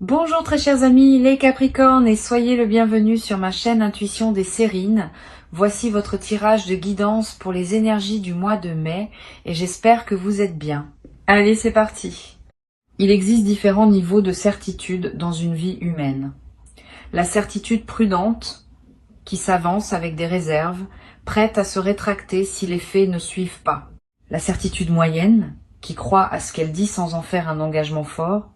Bonjour très chers amis, les Capricornes, et soyez le bienvenu sur ma chaîne Intuition des Sérines. Voici votre tirage de guidance pour les énergies du mois de mai et j'espère que vous êtes bien. Allez, c'est parti. Il existe différents niveaux de certitude dans une vie humaine. La certitude prudente, qui s'avance avec des réserves, prête à se rétracter si les faits ne suivent pas. La certitude moyenne, qui croit à ce qu'elle dit sans en faire un engagement fort.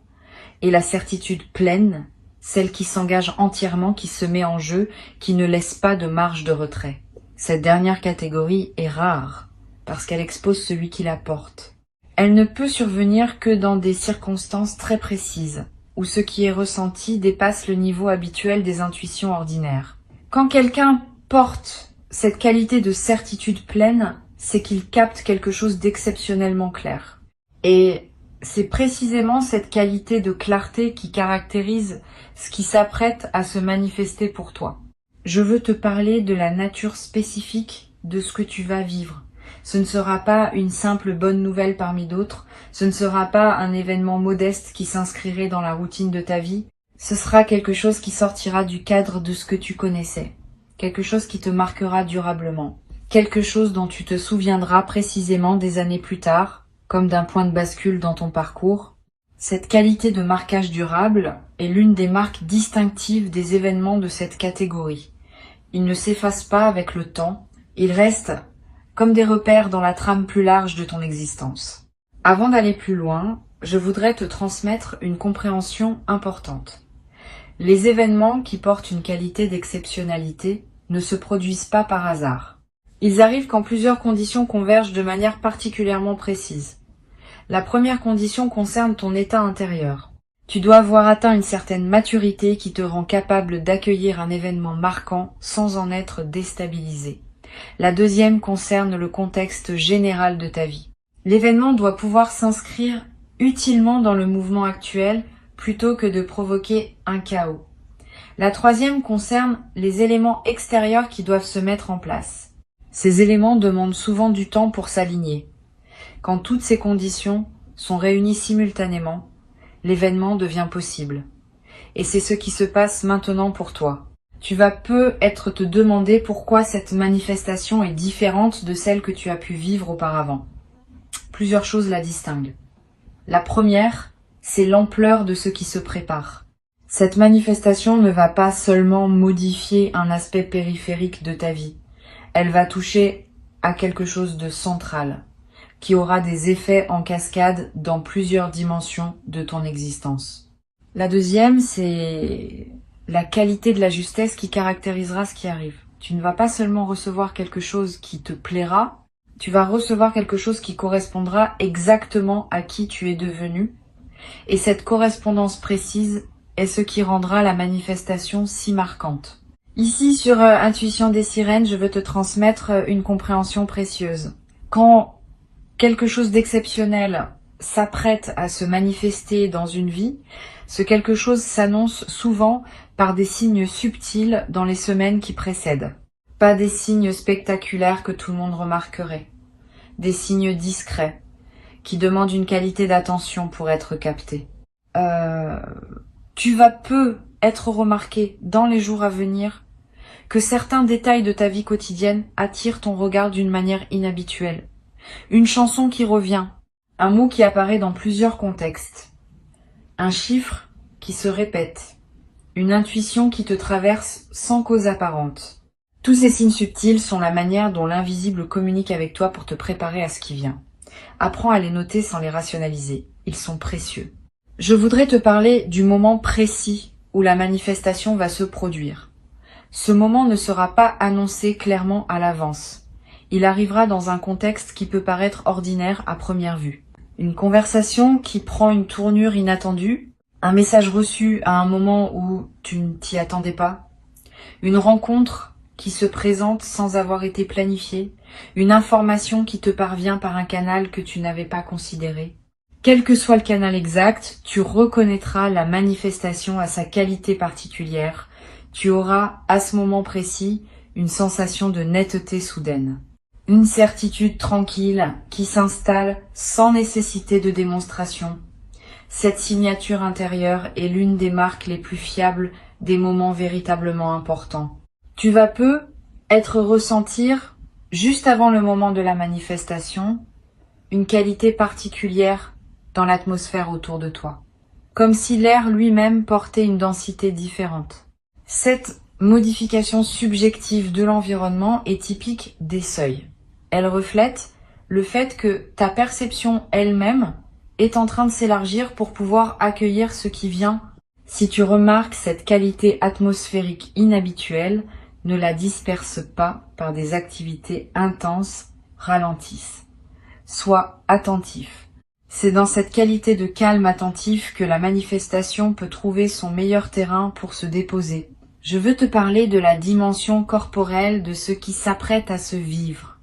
Et la certitude pleine, celle qui s'engage entièrement, qui se met en jeu, qui ne laisse pas de marge de retrait. Cette dernière catégorie est rare, parce qu'elle expose celui qui la porte. Elle ne peut survenir que dans des circonstances très précises, où ce qui est ressenti dépasse le niveau habituel des intuitions ordinaires. Quand quelqu'un porte cette qualité de certitude pleine, c'est qu'il capte quelque chose d'exceptionnellement clair. Et c'est précisément cette qualité de clarté qui caractérise ce qui s'apprête à se manifester pour toi. Je veux te parler de la nature spécifique de ce que tu vas vivre. Ce ne sera pas une simple bonne nouvelle parmi d'autres, ce ne sera pas un événement modeste qui s'inscrirait dans la routine de ta vie, ce sera quelque chose qui sortira du cadre de ce que tu connaissais, quelque chose qui te marquera durablement, quelque chose dont tu te souviendras précisément des années plus tard, comme d'un point de bascule dans ton parcours. Cette qualité de marquage durable est l'une des marques distinctives des événements de cette catégorie. Ils ne s'effacent pas avec le temps, ils restent comme des repères dans la trame plus large de ton existence. Avant d'aller plus loin, je voudrais te transmettre une compréhension importante. Les événements qui portent une qualité d'exceptionnalité ne se produisent pas par hasard. Ils arrivent quand plusieurs conditions convergent de manière particulièrement précise. La première condition concerne ton état intérieur. Tu dois avoir atteint une certaine maturité qui te rend capable d'accueillir un événement marquant sans en être déstabilisé. La deuxième concerne le contexte général de ta vie. L'événement doit pouvoir s'inscrire utilement dans le mouvement actuel plutôt que de provoquer un chaos. La troisième concerne les éléments extérieurs qui doivent se mettre en place. Ces éléments demandent souvent du temps pour s'aligner. Quand toutes ces conditions sont réunies simultanément, l'événement devient possible. Et c'est ce qui se passe maintenant pour toi. Tu vas peut-être te demander pourquoi cette manifestation est différente de celle que tu as pu vivre auparavant. Plusieurs choses la distinguent. La première, c'est l'ampleur de ce qui se prépare. Cette manifestation ne va pas seulement modifier un aspect périphérique de ta vie. Elle va toucher à quelque chose de central, qui aura des effets en cascade dans plusieurs dimensions de ton existence. La deuxième, c'est la qualité de la justesse qui caractérisera ce qui arrive. Tu ne vas pas seulement recevoir quelque chose qui te plaira, tu vas recevoir quelque chose qui correspondra exactement à qui tu es devenu, et cette correspondance précise est ce qui rendra la manifestation si marquante. Ici, sur Intuition des Sirènes, je veux te transmettre une compréhension précieuse. Quand quelque chose d'exceptionnel s'apprête à se manifester dans une vie, ce quelque chose s'annonce souvent par des signes subtils dans les semaines qui précèdent. Pas des signes spectaculaires que tout le monde remarquerait. Des signes discrets, qui demandent une qualité d'attention pour être captés. Tu vas peu être remarqué dans les jours à venir que certains détails de ta vie quotidienne attirent ton regard d'une manière inhabituelle. Une chanson qui revient, un mot qui apparaît dans plusieurs contextes, un chiffre qui se répète, une intuition qui te traverse sans cause apparente. Tous ces signes subtils sont la manière dont l'invisible communique avec toi pour te préparer à ce qui vient. Apprends à les noter sans les rationaliser, ils sont précieux. Je voudrais te parler du moment précis où la manifestation va se produire. Ce moment ne sera pas annoncé clairement à l'avance. Il arrivera dans un contexte qui peut paraître ordinaire à première vue. Une conversation qui prend une tournure inattendue, un message reçu à un moment où tu ne t'y attendais pas, une rencontre qui se présente sans avoir été planifiée, une information qui te parvient par un canal que tu n'avais pas considéré. Quel que soit le canal exact, tu reconnaîtras la manifestation à sa qualité particulière. Tu auras, à ce moment précis, une sensation de netteté soudaine. Une certitude tranquille qui s'installe sans nécessité de démonstration. Cette signature intérieure est l'une des marques les plus fiables des moments véritablement importants. Tu vas peu être ressentir, juste avant le moment de la manifestation, une qualité particulière dans l'atmosphère autour de toi, comme si l'air lui-même portait une densité différente. Cette modification subjective de l'environnement est typique des seuils. Elle reflète le fait que ta perception elle-même est en train de s'élargir pour pouvoir accueillir ce qui vient. Si tu remarques cette qualité atmosphérique inhabituelle, ne la disperse pas par des activités intenses, ralentissent. Sois attentif. C'est dans cette qualité de calme attentif que la manifestation peut trouver son meilleur terrain pour se déposer. Je veux te parler de la dimension corporelle de ce qui s'apprête à se vivre.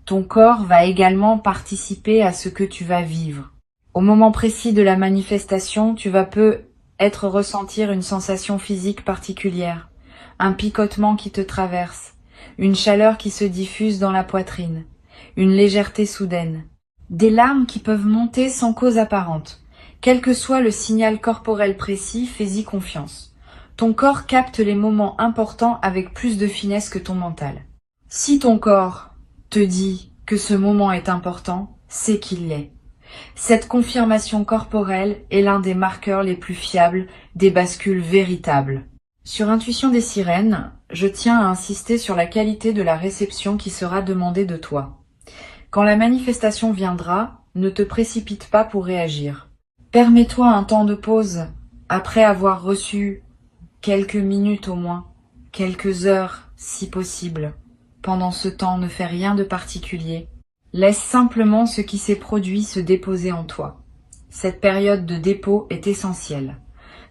Ton corps va également participer à ce que tu vas vivre. Au moment précis de la manifestation, tu vas peut-être ressentir une sensation physique particulière, un picotement qui te traverse, une chaleur qui se diffuse dans la poitrine, une légèreté soudaine, des larmes qui peuvent monter sans cause apparente. Quel que soit le signal corporel précis, fais-y confiance. Ton corps capte les moments importants avec plus de finesse que ton mental. Si ton corps te dit que ce moment est important, c'est qu'il l'est. Cette confirmation corporelle est l'un des marqueurs les plus fiables des bascules véritables. Sur Intuition des sirènes, je tiens à insister sur la qualité de la réception qui sera demandée de toi. Quand la manifestation viendra, ne te précipite pas pour réagir. Permets-toi un temps de pause après avoir reçu quelques minutes au moins, quelques heures si possible. Pendant ce temps, ne fais rien de particulier. Laisse simplement ce qui s'est produit se déposer en toi. Cette période de dépôt est essentielle.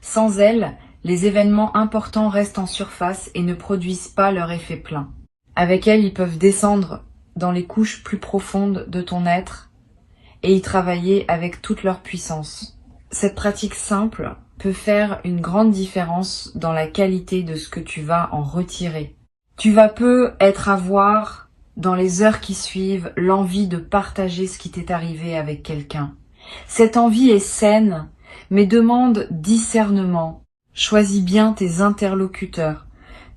Sans elle, les événements importants restent en surface et ne produisent pas leur effet plein. Avec elle, ils peuvent descendre dans les couches plus profondes de ton être et y travailler avec toute leur puissance. Cette pratique simple peut faire une grande différence dans la qualité de ce que tu vas en retirer. Tu vas peut-être avoir, dans les heures qui suivent, l'envie de partager ce qui t'est arrivé avec quelqu'un. Cette envie est saine, mais demande discernement. Choisis bien tes interlocuteurs.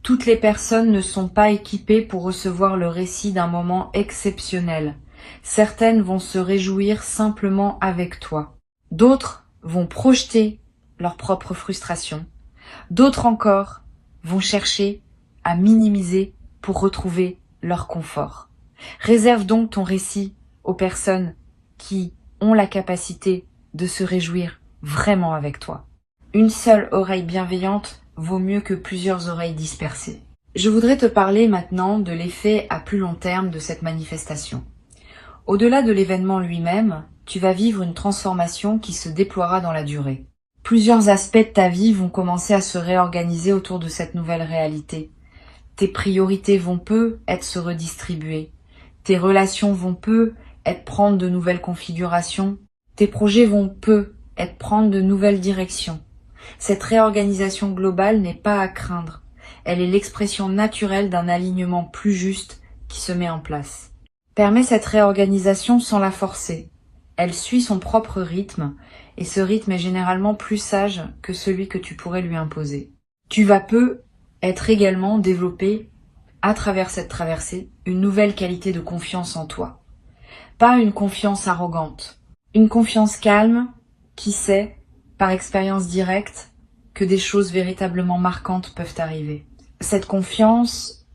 Toutes les personnes ne sont pas équipées pour recevoir le récit d'un moment exceptionnel. Certaines vont se réjouir simplement avec toi. D'autres vont projeter leur propre frustration. D'autres encore vont chercher à minimiser pour retrouver leur confort. Réserve donc ton récit aux personnes qui ont la capacité de se réjouir vraiment avec toi. Une seule oreille bienveillante vaut mieux que plusieurs oreilles dispersées. Je voudrais te parler maintenant de l'effet à plus long terme de cette manifestation. Au-delà de l'événement lui-même, tu vas vivre une transformation qui se déploiera dans la durée. Plusieurs aspects de ta vie vont commencer à se réorganiser autour de cette nouvelle réalité. Tes priorités vont peut-être se redistribuer. Tes relations vont peut-être prendre de nouvelles configurations. Tes projets vont peut-être prendre de nouvelles directions. Cette réorganisation globale n'est pas à craindre. Elle est l'expression naturelle d'un alignement plus juste qui se met en place. Permets cette réorganisation sans la forcer. Elle suit son propre rythme, et ce rythme est généralement plus sage que celui que tu pourrais lui imposer. Tu vas peut-être également développer, à travers cette traversée, une nouvelle qualité de confiance en toi. Pas une confiance arrogante, une confiance calme qui sait, par expérience directe, que des choses véritablement marquantes peuvent arriver. Cette confiance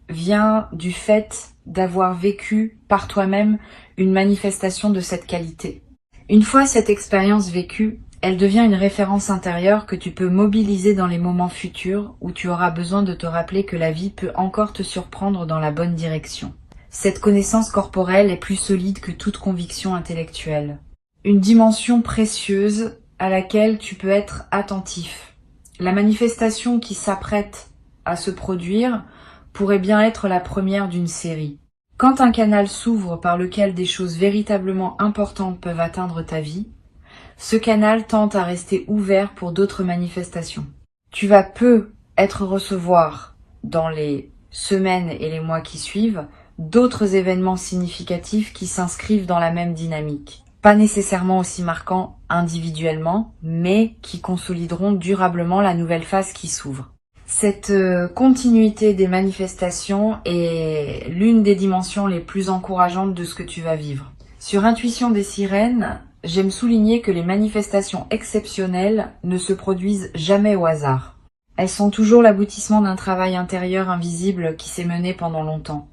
vient du fait d'avoir vécu par toi-même une manifestation de cette qualité. Une fois cette expérience vécue, elle devient une référence intérieure que tu peux mobiliser dans les moments futurs où tu auras besoin de te rappeler que la vie peut encore te surprendre dans la bonne direction. Cette connaissance corporelle est plus solide que toute conviction intellectuelle. Une dimension précieuse à laquelle tu peux être attentif. La manifestation qui s'apprête à se produire pourrait bien être la première d'une série. Quand un canal s'ouvre par lequel des choses véritablement importantes peuvent atteindre ta vie, ce canal tente à rester ouvert pour d'autres manifestations. Tu vas peut-être recevoir, dans les semaines et les mois qui suivent, d'autres événements significatifs qui s'inscrivent dans la même dynamique. Pas nécessairement aussi marquants individuellement, mais qui consolideront durablement la nouvelle phase qui s'ouvre. Cette continuité des manifestations est l'une des dimensions les plus encourageantes de ce que tu vas vivre. Sur Intuition des sirènes, j'aime souligner que les manifestations exceptionnelles ne se produisent jamais au hasard. Elles sont toujours l'aboutissement d'un travail intérieur invisible qui s'est mené pendant longtemps.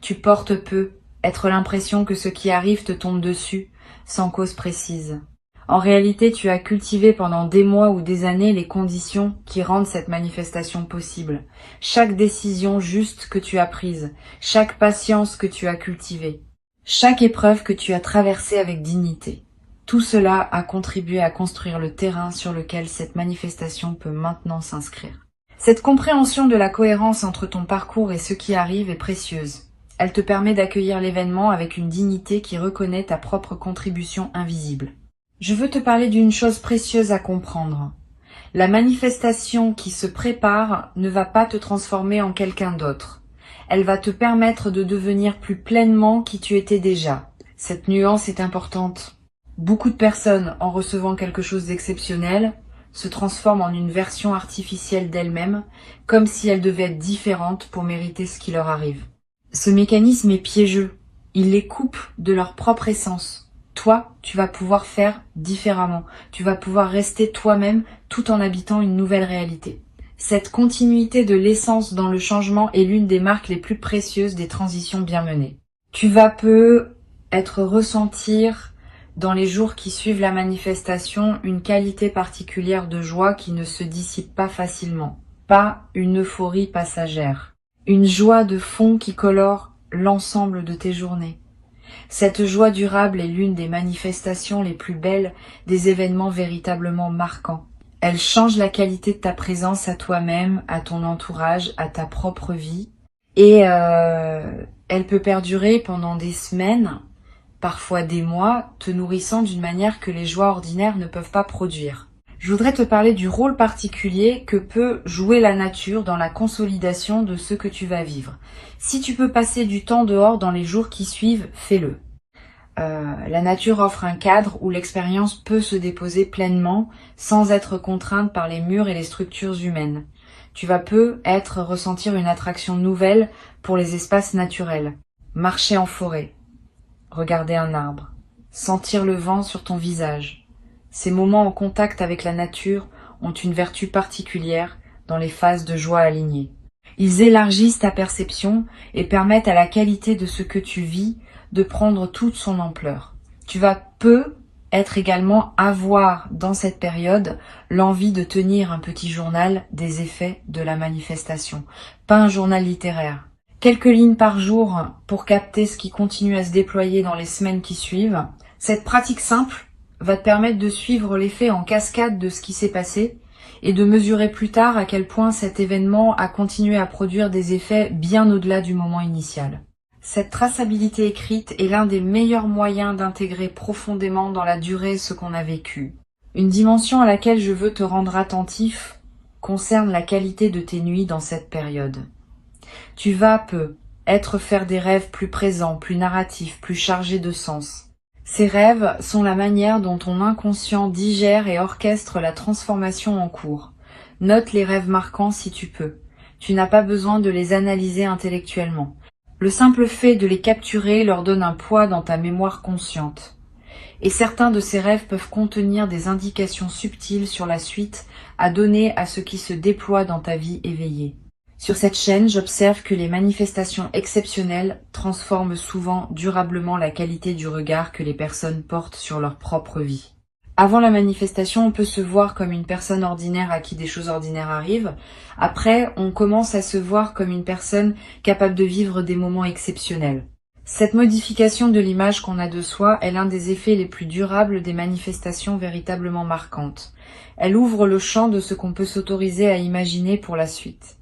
Tu portes peu, être l'impression que ce qui arrive te tombe dessus, sans cause précise. En réalité, tu as cultivé pendant des mois ou des années les conditions qui rendent cette manifestation possible. Chaque décision juste que tu as prise, chaque patience que tu as cultivée, chaque épreuve que tu as traversée avec dignité. Tout cela a contribué à construire le terrain sur lequel cette manifestation peut maintenant s'inscrire. Cette compréhension de la cohérence entre ton parcours et ce qui arrive est précieuse. Elle te permet d'accueillir l'événement avec une dignité qui reconnaît ta propre contribution invisible. Je veux te parler d'une chose précieuse à comprendre. La manifestation qui se prépare ne va pas te transformer en quelqu'un d'autre. Elle va te permettre de devenir plus pleinement qui tu étais déjà. Cette nuance est importante. Beaucoup de personnes, en recevant quelque chose d'exceptionnel, se transforment en une version artificielle d'elles-mêmes, comme si elles devaient être différentes pour mériter ce qui leur arrive. Ce mécanisme est piégeux. Il les coupe de leur propre essence. Toi, tu vas pouvoir faire différemment. Tu vas pouvoir rester toi-même tout en habitant une nouvelle réalité. Cette continuité de l'essence dans le changement est l'une des marques les plus précieuses des transitions bien menées. Tu vas ressentir dans les jours qui suivent la manifestation une qualité particulière de joie qui ne se dissipe pas facilement. Pas une euphorie passagère. Une joie de fond qui colore l'ensemble de tes journées. Cette joie durable est l'une des manifestations les plus belles des événements véritablement marquants. Elle change la qualité de ta présence à toi-même, à ton entourage, à ta propre vie. Et elle peut perdurer pendant des semaines, parfois des mois, te nourrissant d'une manière que les joies ordinaires ne peuvent pas produire. Je voudrais te parler du rôle particulier que peut jouer la nature dans la consolidation de ce que tu vas vivre. Si tu peux passer du temps dehors dans les jours qui suivent, fais-le. La nature offre un cadre où l'expérience peut se déposer pleinement sans être contrainte par les murs et les structures humaines. Tu vas ressentir une attraction nouvelle pour les espaces naturels. Marcher en forêt, regarder un arbre, sentir le vent sur ton visage. Ces moments en contact avec la nature ont une vertu particulière dans les phases de joie alignées. Ils élargissent ta perception et permettent à la qualité de ce que tu vis de prendre toute son ampleur. Tu vas également avoir dans cette période l'envie de tenir un petit journal des effets de la manifestation, pas un journal littéraire. Quelques lignes par jour pour capter ce qui continue à se déployer dans les semaines qui suivent. Cette pratique simple va te permettre de suivre l'effet en cascade de ce qui s'est passé et de mesurer plus tard à quel point cet événement a continué à produire des effets bien au-delà du moment initial. Cette traçabilité écrite est l'un des meilleurs moyens d'intégrer profondément dans la durée ce qu'on a vécu. Une dimension à laquelle je veux te rendre attentif concerne la qualité de tes nuits dans cette période. Tu vas faire des rêves plus présents, plus narratifs, plus chargés de sens. Ces rêves sont la manière dont ton inconscient digère et orchestre la transformation en cours. Note les rêves marquants si tu peux. Tu n'as pas besoin de les analyser intellectuellement. Le simple fait de les capturer leur donne un poids dans ta mémoire consciente. Et certains de ces rêves peuvent contenir des indications subtiles sur la suite à donner à ce qui se déploie dans ta vie éveillée. Sur cette chaîne, j'observe que les manifestations exceptionnelles transforment souvent durablement la qualité du regard que les personnes portent sur leur propre vie. Avant la manifestation, on peut se voir comme une personne ordinaire à qui des choses ordinaires arrivent. Après, on commence à se voir comme une personne capable de vivre des moments exceptionnels. Cette modification de l'image qu'on a de soi est l'un des effets les plus durables des manifestations véritablement marquantes. Elle ouvre le champ de ce qu'on peut s'autoriser à imaginer pour la suite.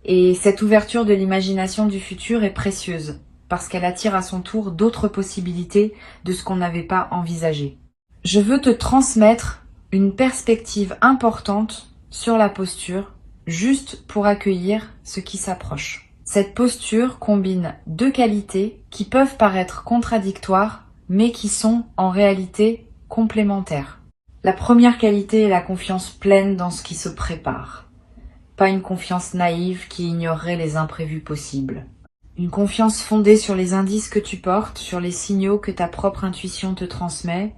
Et cette ouverture de l'imagination du futur est précieuse, parce qu'elle attire à son tour d'autres possibilités de ce qu'on n'avait pas envisagé. Je veux te transmettre une perspective importante sur la posture, juste pour accueillir ce qui s'approche. Cette posture combine deux qualités qui peuvent paraître contradictoires, mais qui sont en réalité complémentaires. La première qualité est la confiance pleine dans ce qui se prépare. Pas une confiance naïve qui ignorerait les imprévus possibles. Une confiance fondée sur les indices que tu portes, sur les signaux que ta propre intuition te transmet,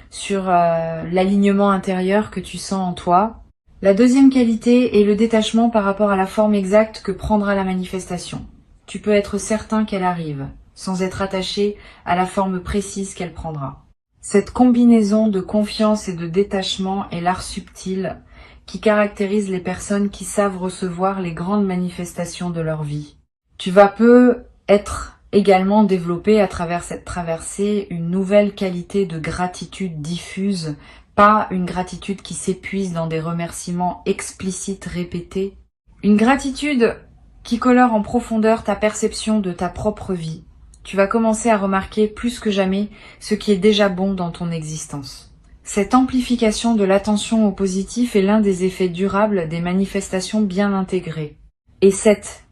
sur l'alignement intérieur que tu sens en toi. La deuxième qualité est le détachement par rapport à la forme exacte que prendra la manifestation. Tu peux être certain qu'elle arrive, sans être attaché à la forme précise qu'elle prendra. Cette combinaison de confiance et de détachement est l'art subtil qui caractérise les personnes qui savent recevoir les grandes manifestations de leur vie. Tu vas peu être également développé à travers cette traversée une nouvelle qualité de gratitude diffuse, pas une gratitude qui s'épuise dans des remerciements explicites répétés. Une gratitude qui colore en profondeur ta perception de ta propre vie. Tu vas commencer à remarquer plus que jamais ce qui est déjà bon dans ton existence. Cette amplification de l'attention au positif est l'un des effets durables des manifestations bien intégrées. Et cette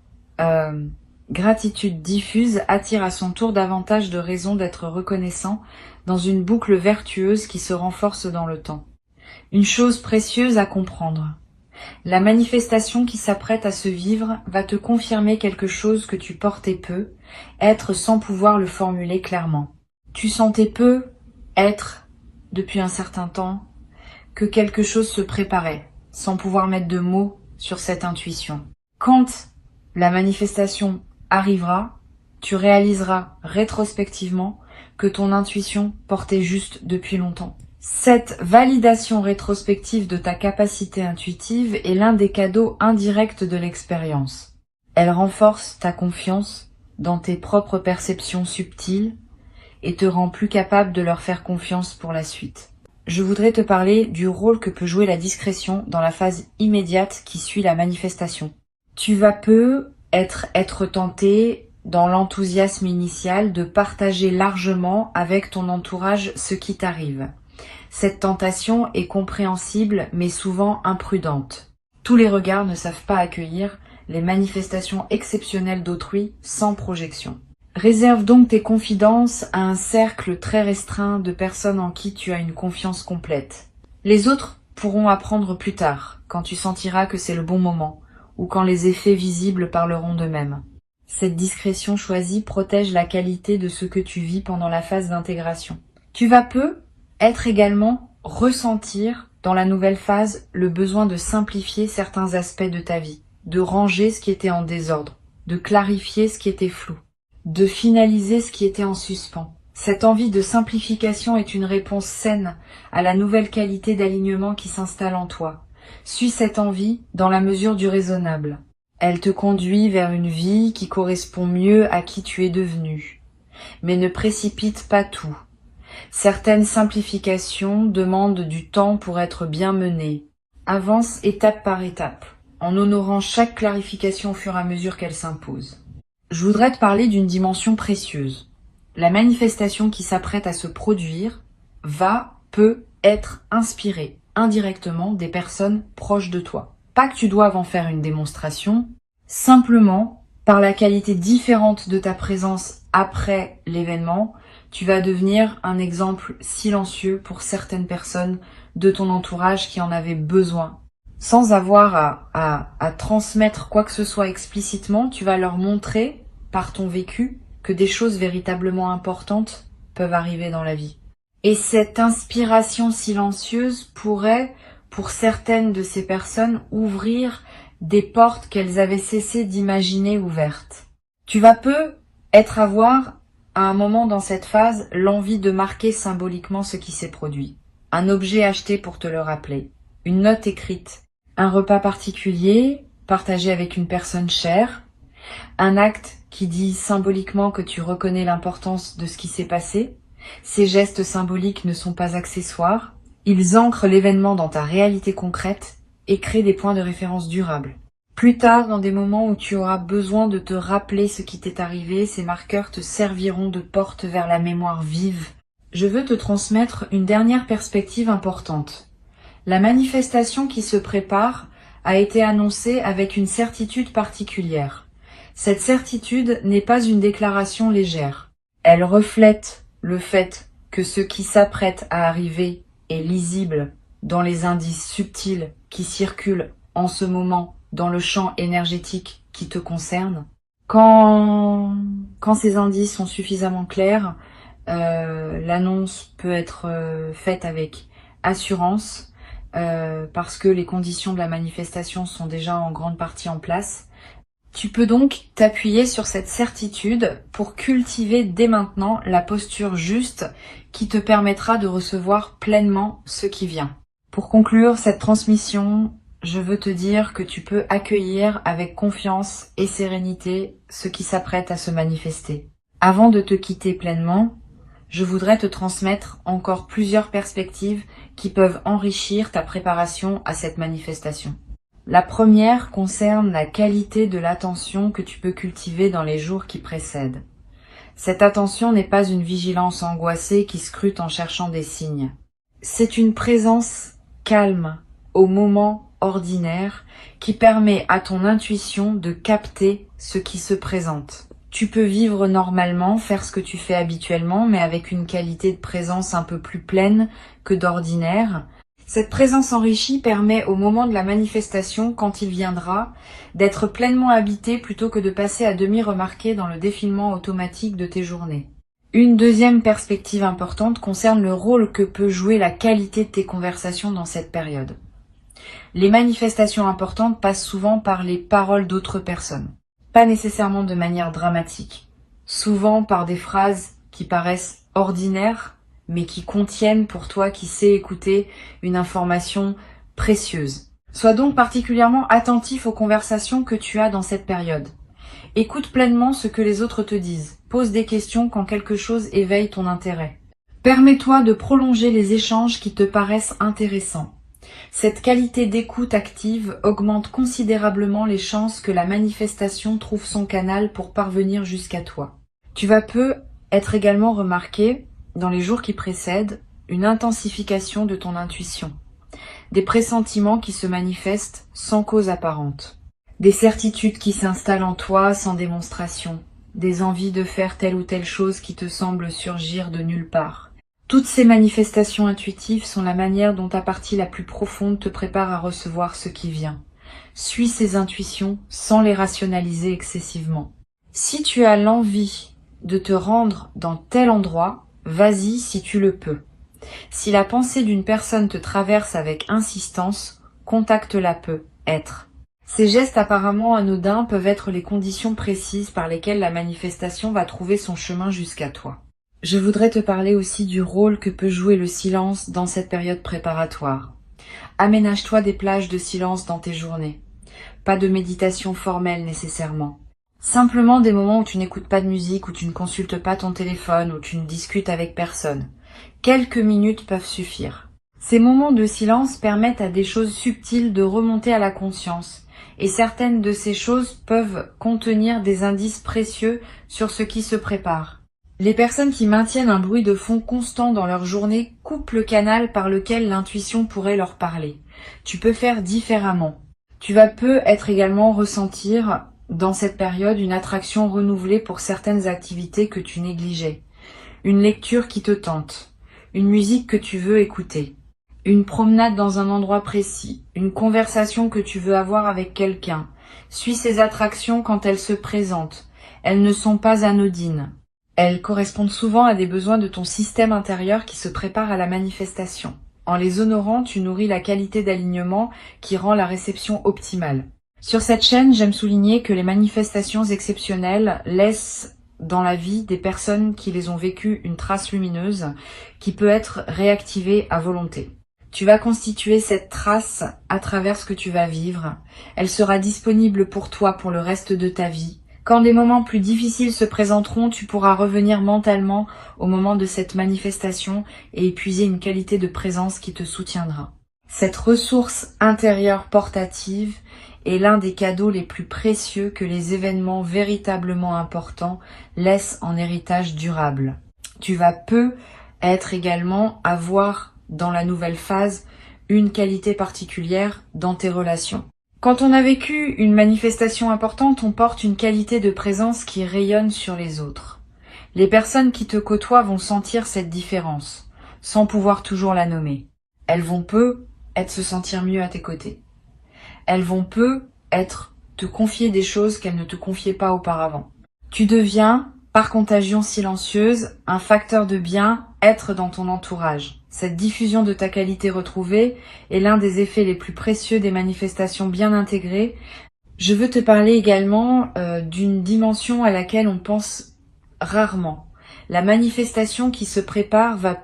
gratitude diffuse attire à son tour davantage de raisons d'être reconnaissant dans une boucle vertueuse qui se renforce dans le temps. Une chose précieuse à comprendre. La manifestation qui s'apprête à se vivre va te confirmer quelque chose que tu portais peu, être sans pouvoir le formuler clairement. Tu sentais peu être, depuis un certain temps, que quelque chose se préparait, sans pouvoir mettre de mots sur cette intuition. Quand la manifestation arrivera, tu réaliseras rétrospectivement que ton intuition portait juste depuis longtemps. Cette validation rétrospective de ta capacité intuitive est l'un des cadeaux indirects de l'expérience. Elle renforce ta confiance dans tes propres perceptions subtiles et te rend plus capable de leur faire confiance pour la suite. Je voudrais te parler du rôle que peut jouer la discrétion dans la phase immédiate qui suit la manifestation. Tu vas peu être tenté, dans l'enthousiasme initial, de partager largement avec ton entourage ce qui t'arrive. Cette tentation est compréhensible mais souvent imprudente. Tous les regards ne savent pas accueillir les manifestations exceptionnelles d'autrui sans projection. Réserve donc tes confidences à un cercle très restreint de personnes en qui tu as une confiance complète. Les autres pourront apprendre plus tard, quand tu sentiras que c'est le bon moment, ou quand les effets visibles parleront d'eux-mêmes. Cette discrétion choisie protège la qualité de ce que tu vis pendant la phase d'intégration. Tu vas peu être également ressentir dans la nouvelle phase le besoin de simplifier certains aspects de ta vie, de ranger ce qui était en désordre, de clarifier ce qui était flou, de finaliser ce qui était en suspens. Cette envie de simplification est une réponse saine à la nouvelle qualité d'alignement qui s'installe en toi. Suis cette envie dans la mesure du raisonnable. Elle te conduit vers une vie qui correspond mieux à qui tu es devenu. Mais ne précipite pas tout. Certaines simplifications demandent du temps pour être bien menées. Avance étape par étape, en honorant chaque clarification au fur et à mesure qu'elle s'impose. Je voudrais te parler d'une dimension précieuse. La manifestation qui s'apprête à se produire peut être inspirée indirectement des personnes proches de toi. Pas que tu doives en faire une démonstration, simplement, par la qualité différente de ta présence après l'événement, tu vas devenir un exemple silencieux pour certaines personnes de ton entourage qui en avaient besoin. Sans avoir à transmettre quoi que ce soit explicitement, tu vas leur montrer, par ton vécu, que des choses véritablement importantes peuvent arriver dans la vie. Et cette inspiration silencieuse pourrait, pour certaines de ces personnes, ouvrir des portes qu'elles avaient cessé d'imaginer ouvertes. Tu vas peu avoir, à un moment dans cette phase, l'envie de marquer symboliquement ce qui s'est produit. Un objet acheté pour te le rappeler, une note écrite, un repas particulier partagé avec une personne chère, un acte qui dit symboliquement que tu reconnais l'importance de ce qui s'est passé. Ces gestes symboliques ne sont pas accessoires, ils ancrent l'événement dans ta réalité concrète et créent des points de référence durables. Plus tard, dans des moments où tu auras besoin de te rappeler ce qui t'est arrivé, ces marqueurs te serviront de porte vers la mémoire vive. Je veux te transmettre une dernière perspective importante. La manifestation qui se prépare a été annoncée avec une certitude particulière. Cette certitude n'est pas une déclaration légère. Elle reflète le fait que ce qui s'apprête à arriver est lisible dans les indices subtils qui circulent en ce moment dans le champ énergétique qui te concerne. Quand ces indices sont suffisamment clairs, l'annonce peut être faite avec assurance parce que les conditions de la manifestation sont déjà en grande partie en place. Tu peux donc t'appuyer sur cette certitude pour cultiver dès maintenant la posture juste qui te permettra de recevoir pleinement ce qui vient. Pour conclure cette transmission, je veux te dire que tu peux accueillir avec confiance et sérénité ce qui s'apprête à se manifester. Avant de te quitter pleinement, je voudrais te transmettre encore plusieurs perspectives qui peuvent enrichir ta préparation à cette manifestation. La première concerne la qualité de l'attention que tu peux cultiver dans les jours qui précèdent. Cette attention n'est pas une vigilance angoissée qui scrute en cherchant des signes. C'est une présence calme au moment ordinaire qui permet à ton intuition de capter ce qui se présente. Tu peux vivre normalement, faire ce que tu fais habituellement, mais avec une qualité de présence un peu plus pleine que d'ordinaire. Cette présence enrichie permet au moment de la manifestation, quand il viendra, d'être pleinement habité plutôt que de passer à demi remarqué dans le défilement automatique de tes journées. Une deuxième perspective importante concerne le rôle que peut jouer la qualité de tes conversations dans cette période. Les manifestations importantes passent souvent par les paroles d'autres personnes, pas nécessairement de manière dramatique, souvent par des phrases qui paraissent ordinaires, mais qui contiennent pour toi qui sais écouter une information précieuse. Sois donc particulièrement attentif aux conversations que tu as dans cette période. Écoute pleinement ce que les autres te disent. Pose des questions quand quelque chose éveille ton intérêt. Permets-toi de prolonger les échanges qui te paraissent intéressants. Cette qualité d'écoute active augmente considérablement les chances que la manifestation trouve son canal pour parvenir jusqu'à toi. Tu vas peu être également remarqué dans les jours qui précèdent, une intensification de ton intuition, des pressentiments qui se manifestent sans cause apparente, des certitudes qui s'installent en toi sans démonstration, des envies de faire telle ou telle chose qui te semblent surgir de nulle part. Toutes ces manifestations intuitives sont la manière dont ta partie la plus profonde te prépare à recevoir ce qui vient. Suis ces intuitions sans les rationaliser excessivement. Si tu as l'envie de te rendre dans tel endroit, vas-y si tu le peux. Si la pensée d'une personne te traverse avec insistance, contacte-la peu, être. Ces gestes apparemment anodins peuvent être les conditions précises par lesquelles la manifestation va trouver son chemin jusqu'à toi. Je voudrais te parler aussi du rôle que peut jouer le silence dans cette période préparatoire. Aménage-toi des plages de silence dans tes journées. Pas de méditation formelle nécessairement. Simplement des moments où tu n'écoutes pas de musique, où tu ne consultes pas ton téléphone, où tu ne discutes avec personne. Quelques minutes peuvent suffire. Ces moments de silence permettent à des choses subtiles de remonter à la conscience, et certaines de ces choses peuvent contenir des indices précieux sur ce qui se prépare. Les personnes qui maintiennent un bruit de fond constant dans leur journée coupent le canal par lequel l'intuition pourrait leur parler. Tu peux faire différemment. Tu vas peu être également ressentir dans cette période une attraction renouvelée pour certaines activités que tu négligeais, une lecture qui te tente, une musique que tu veux écouter, une promenade dans un endroit précis, une conversation que tu veux avoir avec quelqu'un. Suis ces attractions quand elles se présentent. Elles ne sont pas anodines. Elles correspondent souvent à des besoins de ton système intérieur qui se prépare à la manifestation. En les honorant, tu nourris la qualité d'alignement qui rend la réception optimale. Sur cette chaîne, j'aime souligner que les manifestations exceptionnelles laissent dans la vie des personnes qui les ont vécues une trace lumineuse qui peut être réactivée à volonté. Tu vas constituer cette trace à travers ce que tu vas vivre. Elle sera disponible pour toi pour le reste de ta vie. Quand des moments plus difficiles se présenteront, tu pourras revenir mentalement au moment de cette manifestation et épuiser une qualité de présence qui te soutiendra. Cette ressource intérieure portative est l'un des cadeaux les plus précieux que les événements véritablement importants laissent en héritage durable. Tu vas peu être également avoir dans la nouvelle phase une qualité particulière dans tes relations. Quand on a vécu une manifestation importante, on porte une qualité de présence qui rayonne sur les autres. Les personnes qui te côtoient vont sentir cette différence, sans pouvoir toujours la nommer. Elles vont peu être se sentir mieux à tes côtés. Elles vont te confier des choses qu'elles ne te confiaient pas auparavant. Tu deviens, par contagion silencieuse, un facteur de bien-être dans ton entourage. Cette diffusion de ta qualité retrouvée est l'un des effets les plus précieux des manifestations bien intégrées. Je veux te parler également d'une dimension à laquelle on pense rarement. La manifestation qui se prépare va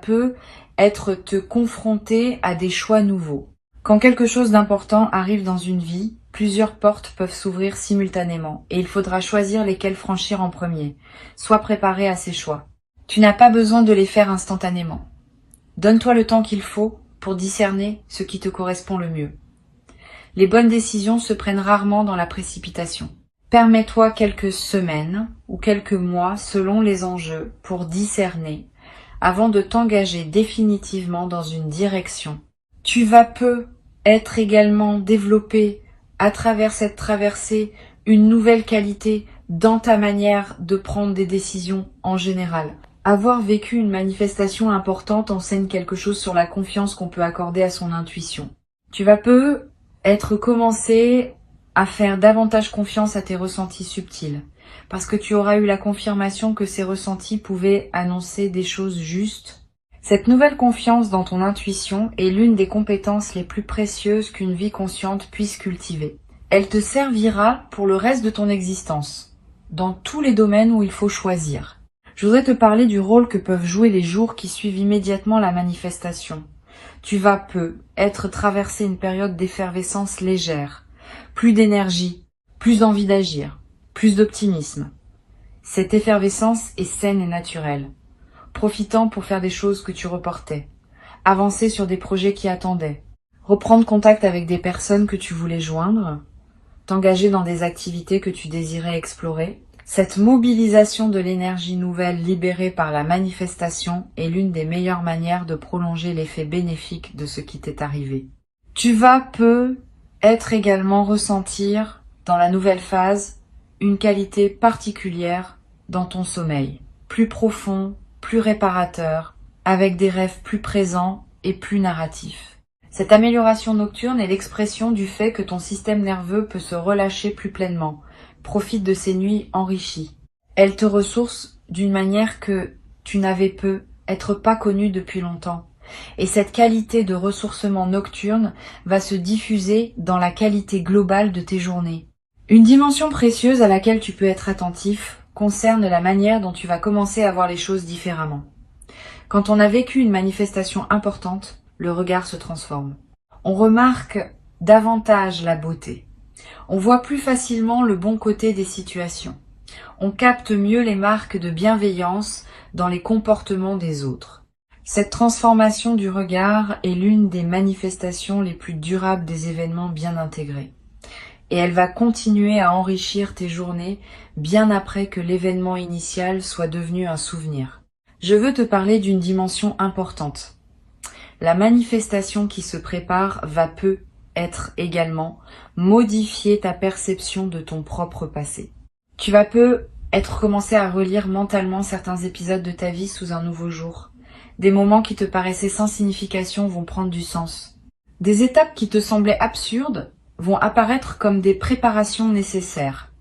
être te confronter à des choix nouveaux. Quand quelque chose d'important arrive dans une vie, plusieurs portes peuvent s'ouvrir simultanément et il faudra choisir lesquelles franchir en premier. Sois préparé à ces choix. Tu n'as pas besoin de les faire instantanément. Donne-toi le temps qu'il faut pour discerner ce qui te correspond le mieux. Les bonnes décisions se prennent rarement dans la précipitation. Permets-toi quelques semaines ou quelques mois selon les enjeux pour discerner avant de t'engager définitivement dans une direction. Tu vas être également développé à travers cette traversée une nouvelle qualité dans ta manière de prendre des décisions en général. Avoir vécu une manifestation importante enseigne quelque chose sur la confiance qu'on peut accorder à son intuition. Tu vas être commencé à faire davantage confiance à tes ressentis subtils, parce que tu auras eu la confirmation que ces ressentis pouvaient annoncer des choses justes. Cette nouvelle confiance dans ton intuition est l'une des compétences les plus précieuses qu'une vie consciente puisse cultiver. Elle te servira pour le reste de ton existence, dans tous les domaines où il faut choisir. Je voudrais te parler du rôle que peuvent jouer les jours qui suivent immédiatement la manifestation. Tu vas être traversé une période d'effervescence légère, plus d'énergie, plus d'envie d'agir, plus d'optimisme. Cette effervescence est saine et naturelle, profitant pour faire des choses que tu reportais, avancer sur des projets qui attendaient, reprendre contact avec des personnes que tu voulais joindre, t'engager dans des activités que tu désirais explorer. Cette mobilisation de l'énergie nouvelle libérée par la manifestation est l'une des meilleures manières de prolonger l'effet bénéfique de ce qui t'est arrivé. Tu vas être également ressentir, dans la nouvelle phase, une qualité particulière dans ton sommeil, plus profond, plus réparateur, avec des rêves plus présents et plus narratifs. Cette amélioration nocturne est l'expression du fait que ton système nerveux peut se relâcher plus pleinement. Profite de ces nuits enrichies. Elles te ressourcent d'une manière que tu n'avais être pas connue depuis longtemps. Et cette qualité de ressourcement nocturne va se diffuser dans la qualité globale de tes journées. Une dimension précieuse à laquelle tu peux être attentif concerne la manière dont tu vas commencer à voir les choses différemment. Quand on a vécu une manifestation importante, le regard se transforme. On remarque davantage la beauté. On voit plus facilement le bon côté des situations. On capte mieux les marques de bienveillance dans les comportements des autres. Cette transformation du regard est l'une des manifestations les plus durables des événements bien intégrés. Et elle va continuer à enrichir tes journées bien après que l'événement initial soit devenu un souvenir. Je veux te parler d'une dimension importante. La manifestation qui se prépare va être également modifier ta perception de ton propre passé. Tu vas être commencé à relire mentalement certains épisodes de ta vie sous un nouveau jour. Des moments qui te paraissaient sans signification vont prendre du sens. Des étapes qui te semblaient absurdes vont apparaître comme des préparations nécessaires.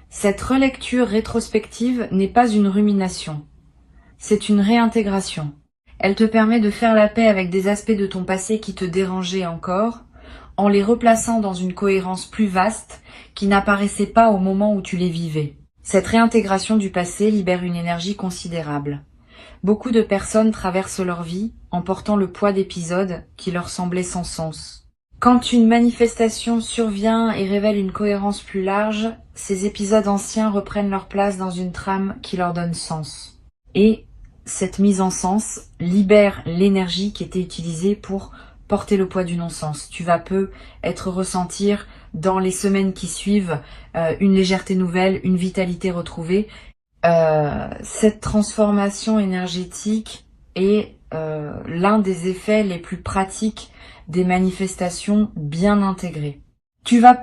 Cette relecture rétrospective n'est pas une rumination, c'est une réintégration. Elle te permet de faire la paix avec des aspects de ton passé qui te dérangeaient encore, en les replaçant dans une cohérence plus vaste qui n'apparaissait pas au moment où tu les vivais. Cette réintégration du passé libère une énergie considérable. Beaucoup de personnes traversent leur vie en portant le poids d'épisodes qui leur semblaient sans sens. Quand une manifestation survient et révèle une cohérence plus large, ces épisodes anciens reprennent leur place dans une trame qui leur donne sens. Et cette mise en sens libère l'énergie qui était utilisée pour porter le poids du non-sens. Tu vas être ressentir dans les semaines qui suivent une légèreté nouvelle, une vitalité retrouvée. Cette transformation énergétique est l'un des effets les plus pratiques des manifestations bien intégrées. Tu vas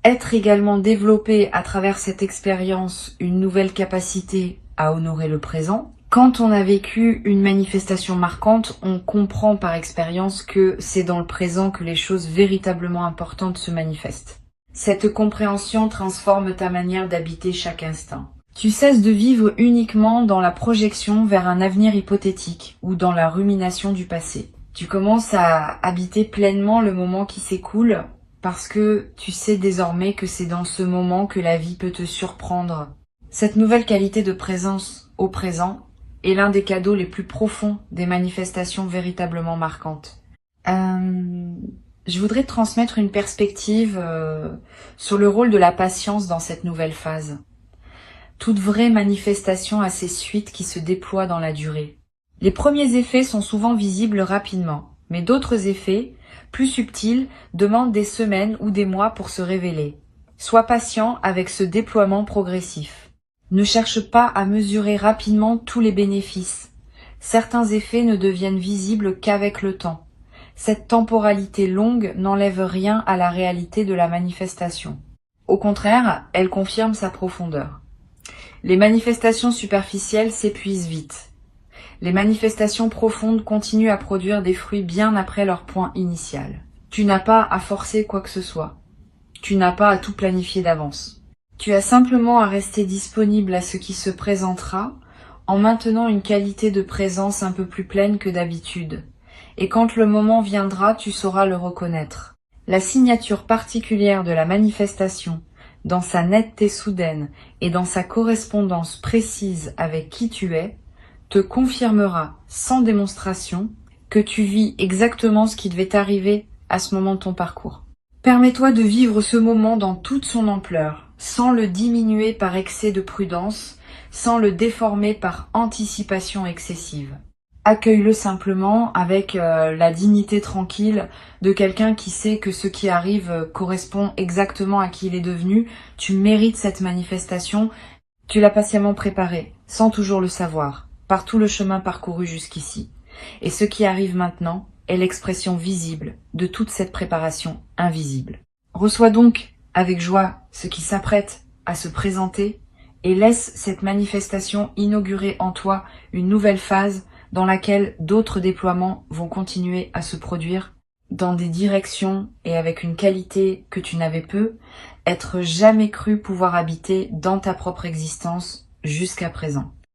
être également développé à travers cette expérience une nouvelle capacité à honorer le présent, Quand on a vécu une manifestation marquante, on comprend par expérience que c'est dans le présent que les choses véritablement importantes se manifestent. Cette compréhension transforme ta manière d'habiter chaque instant. Tu cesses de vivre uniquement dans la projection vers un avenir hypothétique ou dans la rumination du passé. Tu commences à habiter pleinement le moment qui s'écoule parce que tu sais désormais que c'est dans ce moment que la vie peut te surprendre. Cette nouvelle qualité de présence au présent est l'un des cadeaux les plus profonds des manifestations véritablement marquantes. Je voudrais te transmettre une perspective sur le rôle de la patience dans cette nouvelle phase. Toute vraie manifestation a ses suites qui se déploient dans la durée. Les premiers effets sont souvent visibles rapidement, mais d'autres effets, plus subtils, demandent des semaines ou des mois pour se révéler. Sois patient avec ce déploiement progressif. Ne cherche pas à mesurer rapidement tous les bénéfices. Certains effets ne deviennent visibles qu'avec le temps. Cette temporalité longue n'enlève rien à la réalité de la manifestation. Au contraire, elle confirme sa profondeur. Les manifestations superficielles s'épuisent vite. Les manifestations profondes continuent à produire des fruits bien après leur point initial. Tu n'as pas à forcer quoi que ce soit. Tu n'as pas à tout planifier d'avance. Tu as simplement à rester disponible à ce qui se présentera en maintenant une qualité de présence un peu plus pleine que d'habitude. Et quand le moment viendra, tu sauras le reconnaître. La signature particulière de la manifestation, dans sa netteté soudaine et dans sa correspondance précise avec qui tu es, te confirmera sans démonstration que tu vis exactement ce qui devait t'arriver à ce moment de ton parcours. Permets-toi de vivre ce moment dans toute son ampleur, sans le diminuer par excès de prudence, sans le déformer par anticipation excessive. Accueille-le simplement avec la dignité tranquille de quelqu'un qui sait que ce qui arrive correspond exactement à qui il est devenu. Tu mérites cette manifestation, tu l'as patiemment préparée, sans toujours le savoir, par tout le chemin parcouru jusqu'ici. Et ce qui arrive maintenant est l'expression visible de toute cette préparation invisible. Reçois donc avec joie ce qui s'apprête à se présenter et laisse cette manifestation inaugurer en toi une nouvelle phase dans laquelle d'autres déploiements vont continuer à se produire dans des directions et avec une qualité que tu n'avais peu, être jamais cru pouvoir habiter dans ta propre existence jusqu'à présent.